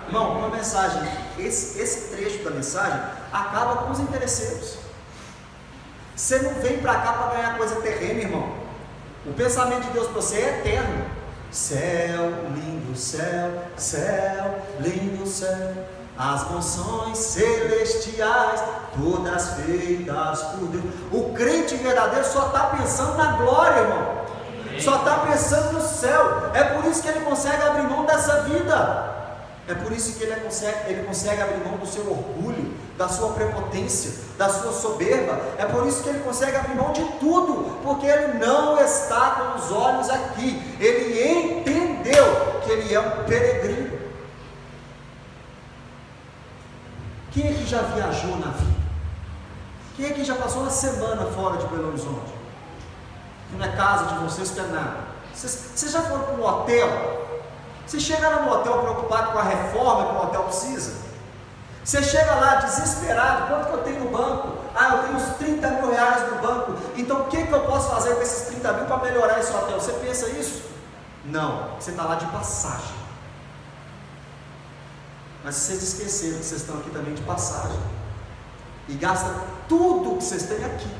Irmão, uma mensagem, esse trecho da mensagem acaba com os interesseiros. Você não vem para cá para ganhar coisa terrena, irmão. O pensamento de Deus para você é eterno. Céu, lindo céu, céu, lindo céu, as mansões celestiais, todas feitas por Deus. O crente verdadeiro só está pensando na glória, irmão. Só está pensando no céu. É por isso que ele consegue abrir mão dessa vida. É por isso que ele consegue abrir mão do seu orgulho, da sua prepotência, da sua soberba. É por isso que ele consegue abrir mão de tudo, porque ele não está com os olhos aqui. Ele entendeu que ele é um peregrino. Quem é que já viajou na vida? Quem é que já passou uma semana fora de Belo Horizonte? Que não é casa de vocês, que é nada. Vocês já foram para um hotel? Você chega lá no hotel preocupado com a reforma que o hotel precisa? Você chega lá desesperado: quanto que eu tenho no banco? Eu tenho uns 30 mil reais no banco. Então o que eu posso fazer com esses 30 mil para melhorar esse hotel? Você pensa isso? Não, você está lá de passagem. Mas vocês esqueceram que vocês estão aqui também de passagem. E gastam tudo que vocês têm aqui.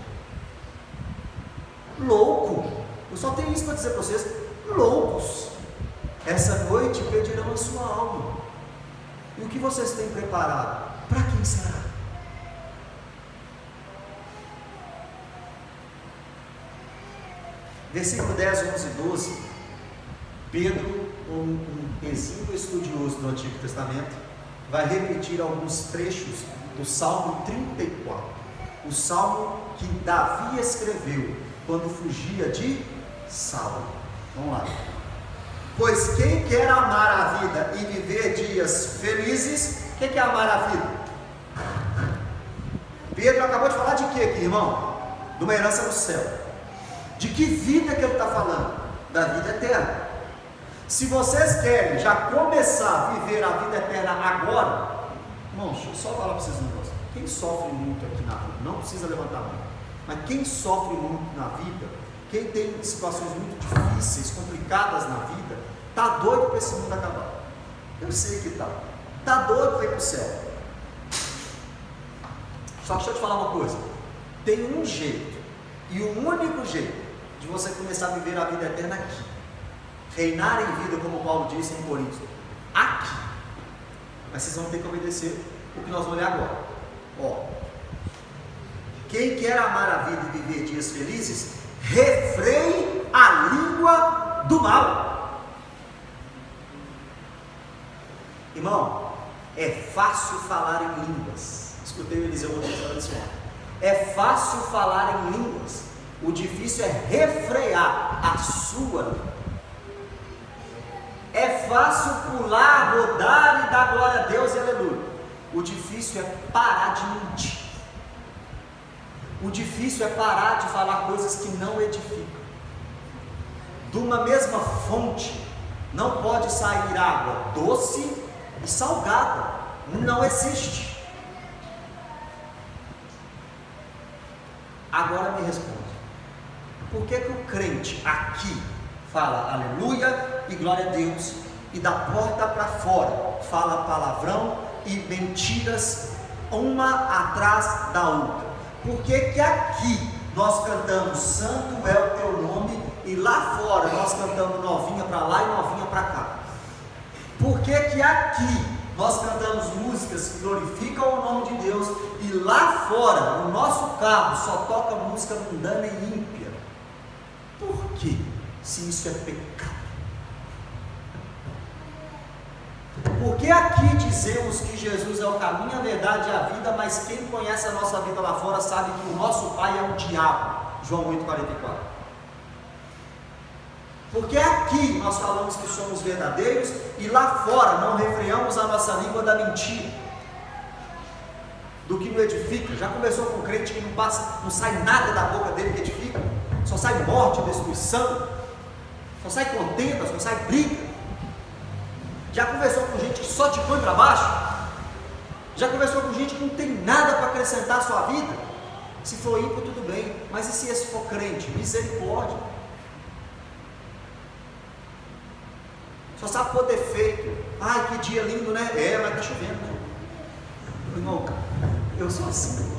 Louco! Eu só tenho isso para dizer para vocês: loucos! Essa noite pedirão a sua alma. E o que vocês têm preparado? Para quem será? Versículo 10, 11 e 12. Pedro, um exímio estudioso do Antigo Testamento, vai repetir alguns trechos do Salmo 34. O salmo que Davi escreveu quando fugia de Saulo. Vamos lá. Pois quem quer amar a vida e viver dias felizes, o que é amar a vida? Pedro acabou de falar de quê aqui, irmão? De uma herança no céu. De que vida que ele está falando? Da vida eterna. Se vocês querem já começar a viver a vida eterna agora, irmão, deixa eu só falar para vocês um negócio. Quem sofre muito aqui na vida, não precisa levantar a mão, mas quem sofre muito na vida, quem tem situações muito difíceis, complicadas na vida, está doido para esse mundo acabar. Eu sei que está. Está doido para ir para o céu. Só que deixa eu te falar uma coisa. Tem um jeito, e o único jeito, de você começar a viver a vida eterna aqui. Reinar em vida, como Paulo disse em Coríntios. Aqui. Mas vocês vão ter que obedecer o que nós vamos ler agora. Quem quer amar a vida e viver dias felizes, refreie a língua do mal. Irmão, é fácil falar em línguas. Escutei o Eliseu falando assim: é fácil falar em línguas, o difícil é refrear a sua língua. É fácil pular, rodar e dar glória a Deus e aleluia. O difícil é parar de mentir. O difícil é parar de falar coisas que não edificam. De uma mesma fonte não pode sair água doce e salgada. Não existe. Agora me responde: por que o crente aqui fala aleluia e glória a Deus, e da porta para fora fala palavrão e mentiras uma atrás da outra? Por que aqui nós cantamos santo é o teu nome, e lá fora nós cantamos novinha para lá e novinha para cá? Por que aqui nós cantamos músicas que glorificam o nome de Deus, e lá fora, no nosso carro, só toca música mundana e ímpia? Por quê? Se isso é pecado. Porque aqui dizemos que Jesus é o caminho, a verdade e a vida, mas quem conhece a nossa vida lá fora sabe que o nosso pai é o diabo. João 8,44. Porque aqui nós falamos que somos verdadeiros, e lá fora não refreamos a nossa língua da mentira, do que não edifica. Já conversou com um crente que não sai nada da boca dele que edifica? Só sai morte, destruição, só sai contenda, só sai briga. Já conversou com gente que só te põe para baixo? Já conversou com gente que não tem nada para acrescentar à sua vida? Se for ímpio, tudo bem, mas e se esse for crente? Misericórdia. Só sabe pôr defeito. Ai, que dia lindo, né? É, mas tá chovendo. Irmão, eu sou assim.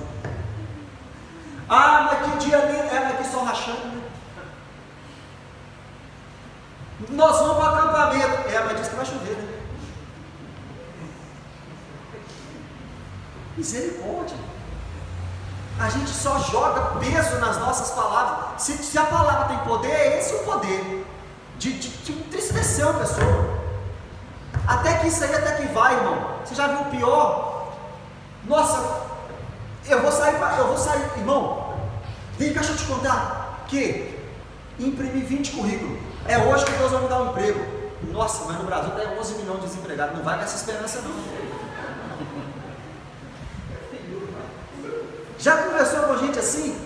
Ah, mas que dia lindo. É, mas que sol rachando. Nós vamos para o acampamento. É, mas diz que vai chover, né? Misericórdia. A gente só joga peso nas nossas palavras. Se a palavra tem poder, é esse o poder de entristecer uma pessoa. Até que isso aí até que vai, irmão. Você já viu o pior? Nossa, eu vou sair, irmão. Vem cá, deixa eu te contar que imprimi 20 currículos. É hoje que Deus vai me dar um emprego. Nossa, mas no Brasil tem 11 milhões de desempregados. Não vai com essa esperança não. Já conversou com gente assim?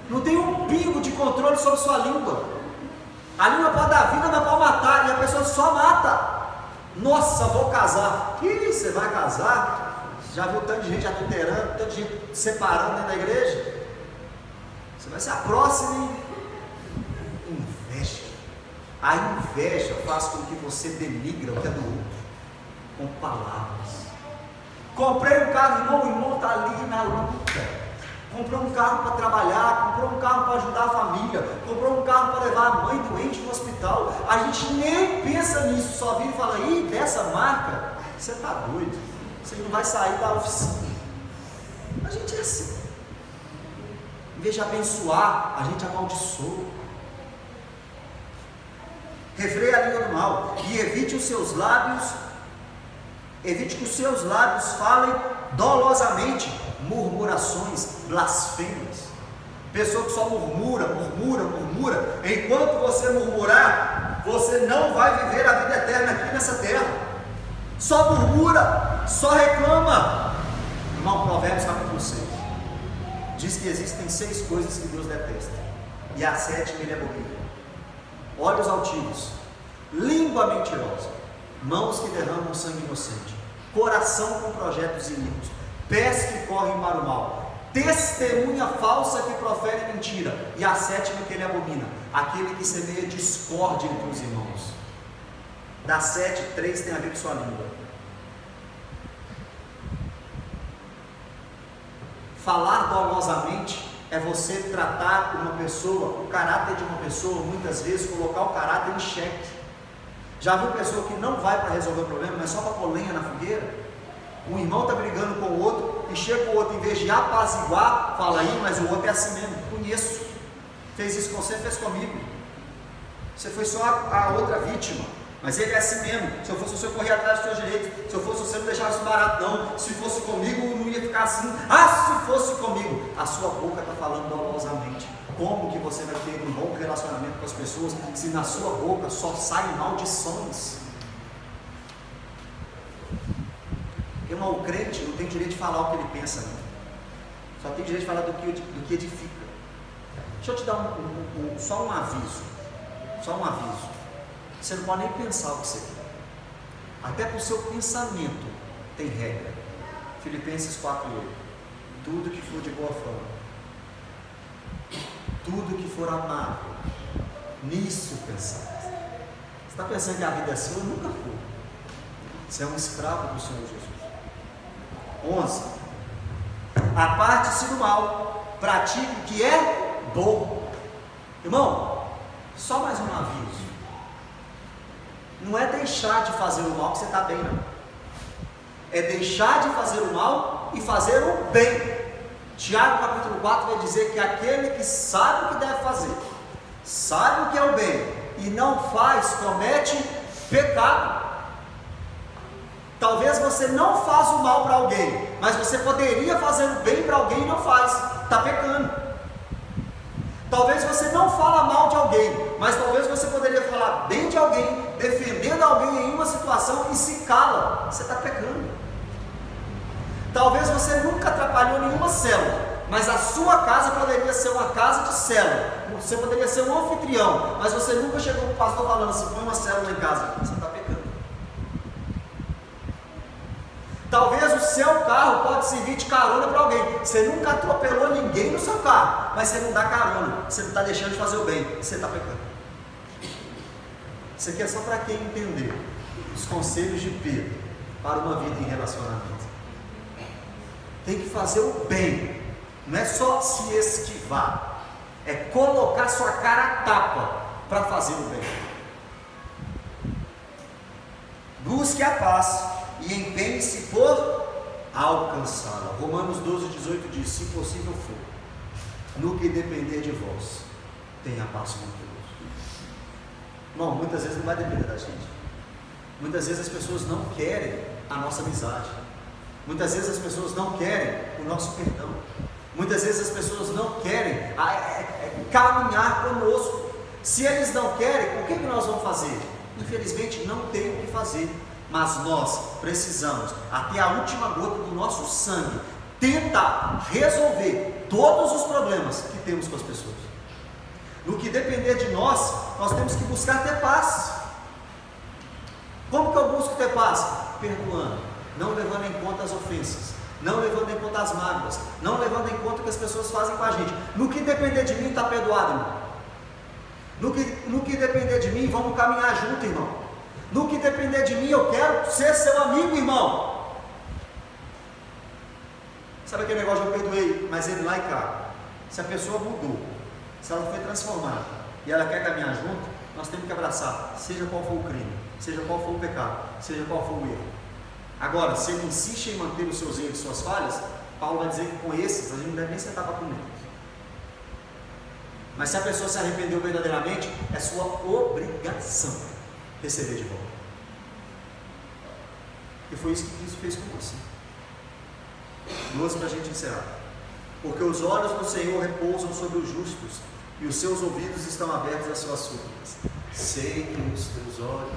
Não tem um pingo de controle sobre sua língua. A língua pode dar vida, mas pode matar. E a pessoa só mata. Nossa, vou casar. Ih, você vai casar? Já viu tanto de gente adulterando, tanto de gente separando dentro da igreja? Você vai ser a próxima inveja. A inveja faz com que você denigra o que é do outro com palavras. Comprei um carro, o irmão está ali na luta. Comprou um carro para trabalhar, comprou um carro para ajudar a família, comprou um carro para levar a mãe doente no hospital. A gente nem pensa nisso, só vira e fala: ih, dessa marca, você está doido, você não vai sair da oficina. A gente é assim. Em vez de abençoar, a gente amaldiçoa. Refreia a língua do mal e evite os seus lábios. Evite que os seus lábios falem dolosamente murmurações, blasfêmias. Pessoa que só murmura. Enquanto você murmurar, você não vai viver a vida eterna aqui nessa terra. Só murmura, só reclama. Irmão, Provérbios capítulo 6 diz que existem 6 coisas que Deus detesta, e a 7ª ele abomina: olhos altivos, língua mentirosa, mãos que derramam sangue inocente, coração com projetos iníquos, pés que correm para o mal, testemunha falsa que profere mentira, e a 7ª que ele abomina: aquele que semeia discórdia entre os irmãos. Das 7, 3 tem a ver com sua língua. Falar dolosamente é você tratar uma pessoa, o caráter de uma pessoa, muitas vezes colocar o caráter em xeque. Já viu pessoa que não vai para resolver o problema, mas só para pôr lenha na fogueira? Um irmão está brigando com o outro, e chega o outro, em vez de apaziguar, fala: aí, mas o outro é assim mesmo, conheço, fez isso com você, fez comigo, você foi só a outra vítima. Mas ele é assim mesmo. Se eu fosse você, eu corria atrás dos seus direitos. Se eu fosse você, não deixava isso barato, não. Se fosse comigo, não ia ficar assim. Ah, se fosse comigo. A sua boca está falando dolorosamente. Como que você vai ter um bom relacionamento com as pessoas se na sua boca só saem maldições? Irmão, o crente não tem direito de falar o que ele pensa, não. Só tem direito de falar do que edifica. Deixa eu te dar só um aviso. Só um aviso. Você não pode nem pensar o que você quer. Até para o seu pensamento tem regra. Filipenses 4:8. Tudo que for de boa fama, tudo que for amável, nisso pensar. Você está pensando que a vida é sua? Nunca foi. Você é um escravo do Senhor Jesus. 11. Aparte-se do mal, pratique o que é bom. Irmão, só mais um aviso. Não é deixar de fazer o mal que você está bem, não. É deixar de fazer o mal e fazer o bem. Tiago capítulo 4 vai dizer que aquele que sabe o que deve fazer, sabe o que é o bem e não faz, comete pecado. Talvez você não faça o mal para alguém, mas você poderia fazer o bem para alguém e não faz, está pecando. Talvez você não fala mal de alguém, mas talvez você poderia falar bem de alguém, defendendo alguém em uma situação e se cala, você está pecando. Talvez você nunca atrapalhou nenhuma célula, mas a sua casa poderia ser uma casa de célula. Você poderia ser um anfitrião, mas você nunca chegou para o pastor falando assim: põe uma célula em casa. Você está pecando. Talvez o seu carro pode servir de carona para alguém. Você nunca atropelou ninguém no seu carro, mas você não dá carona. Você não está deixando de fazer o bem. Você está pecando. Isso aqui é só para quem entender os conselhos de Pedro para uma vida em relacionamento. Tem que fazer o bem, não é só se esquivar, é colocar sua cara a tapa para fazer o bem. Busque a paz e empenhe-se por alcançá-la. Romanos 12:18 diz: se possível for, no que depender de vós, tenha paz com Deus. Irmão, muitas vezes não vai depender da gente. Muitas vezes as pessoas não querem a nossa amizade. Muitas vezes as pessoas não querem o nosso perdão. Muitas vezes as pessoas não querem caminhar conosco. Se eles não querem, o que nós vamos fazer? Infelizmente não tem o que fazer. Mas nós precisamos, até a última gota do nosso sangue, tentar resolver todos os problemas que temos com as pessoas. No que depender de nós, nós temos que buscar ter paz. Como que eu busco ter paz? Perdoando. Não levando em conta as ofensas, não levando em conta as mágoas, não levando em conta o que as pessoas fazem com a gente. No que depender de mim, está perdoado, irmão. No que depender de mim, vamos caminhar junto, irmão. No que depender de mim, eu quero ser seu amigo, irmão. Sabe aquele negócio de eu perdoei, mas ele lá e cá? Se a pessoa mudou, se ela foi transformada e ela quer caminhar junto, nós temos que abraçar, seja qual for o crime, seja qual for o pecado, seja qual for o erro. Agora, se ele insiste em manter os seus erros e suas falhas, Paulo vai dizer que com esses a gente não deve nem sentar para comer. Mas se a pessoa se arrependeu verdadeiramente, é sua obrigação receber de volta. E foi isso que Cristo fez com você. 12 para a gente encerrar. Porque os olhos do Senhor repousam sobre os justos, e os seus ouvidos estão abertos às suas súplicas. Sei que os teus olhos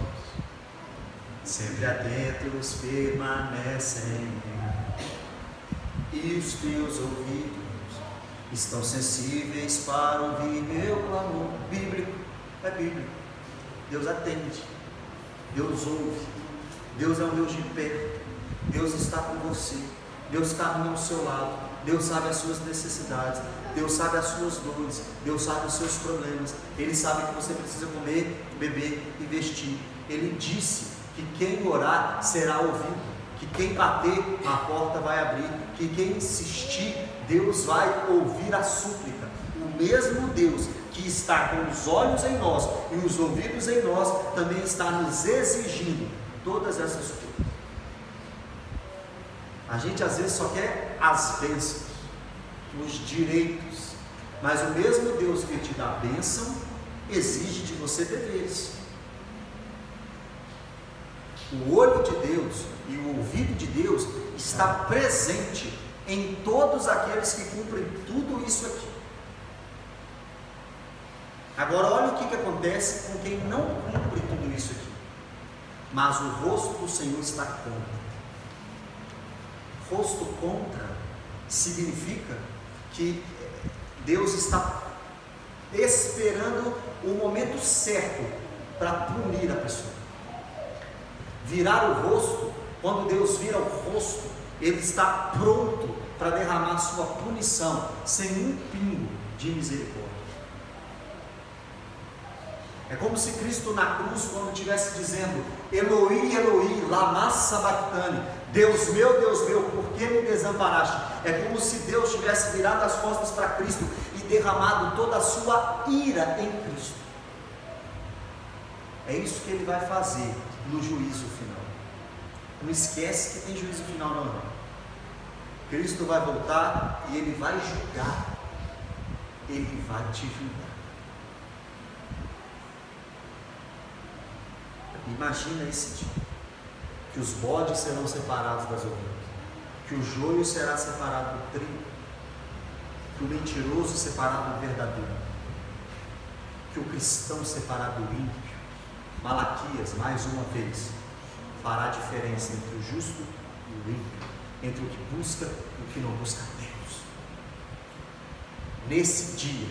sempre atentos permanecem, e os teus ouvidos estão sensíveis para ouvir meu clamor. Bíblico, é bíblico. Deus atende, Deus ouve, Deus é um Deus de perto, Deus está com você, Deus caminha ao seu lado, Deus sabe as suas necessidades, Deus sabe as suas dores, Deus sabe os seus problemas, Ele sabe que você precisa comer, beber e vestir. Ele disse que quem orar será ouvido, que quem bater, a porta vai abrir, que quem insistir, Deus vai ouvir a súplica. O mesmo Deus que está com os olhos em nós e os ouvidos em nós, também está nos exigindo todas essas coisas. A gente às vezes só quer as bênçãos, os direitos, mas o mesmo Deus que te dá a bênção, exige de você deveres. O olho de Deus e o ouvido de Deus está presente em todos aqueles que cumprem tudo isso aqui. Agora olha o que acontece com quem não cumpre tudo isso aqui. Mas o rosto do Senhor está contra. Rosto contra significa que Deus está esperando o momento certo para punir a pessoa. Virar o rosto, quando Deus vira o rosto, Ele está pronto para derramar sua punição, sem um pingo de misericórdia. É como se Cristo na cruz, quando estivesse dizendo: Eloi, Eloi, lama sabachthani, Deus meu, por que me desamparaste? É como se Deus tivesse virado as costas para Cristo e derramado toda a sua ira em Cristo. É isso que Ele vai fazer no juízo final. Não esquece que tem juízo final, não. Cristo vai voltar e Ele vai julgar. Ele vai te julgar. Imagina esse dia, que os bodes serão separados das ovelhas, que o joio será separado do trigo, que o mentiroso separado do verdadeiro, que o cristão separado do ímpio. Malaquias, mais uma vez, fará a diferença entre o justo e o ímpio, entre o que busca e o que não busca Deus. Nesse dia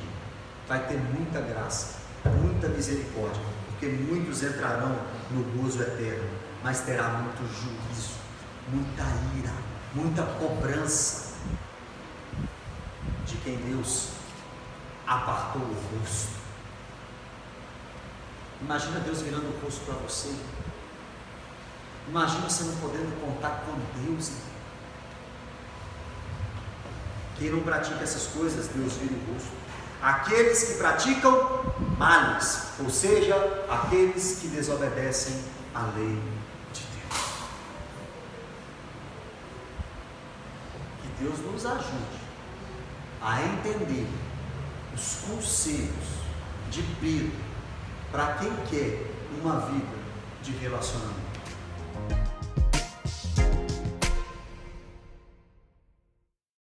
vai ter muita graça, muita misericórdia, porque muitos entrarão no gozo eterno, mas terá muito juízo, muita ira, muita cobrança de quem Deus apartou o rosto. Imagina Deus virando o rosto para você. Imagina você não podendo contar com Deus. Quem não pratica essas coisas, Deus vira o rosto. Aqueles que praticam males, ou seja, aqueles que desobedecem à lei de Deus. Que Deus nos ajude a entender os conselhos de Pedro para quem quer uma vida de relacionamento.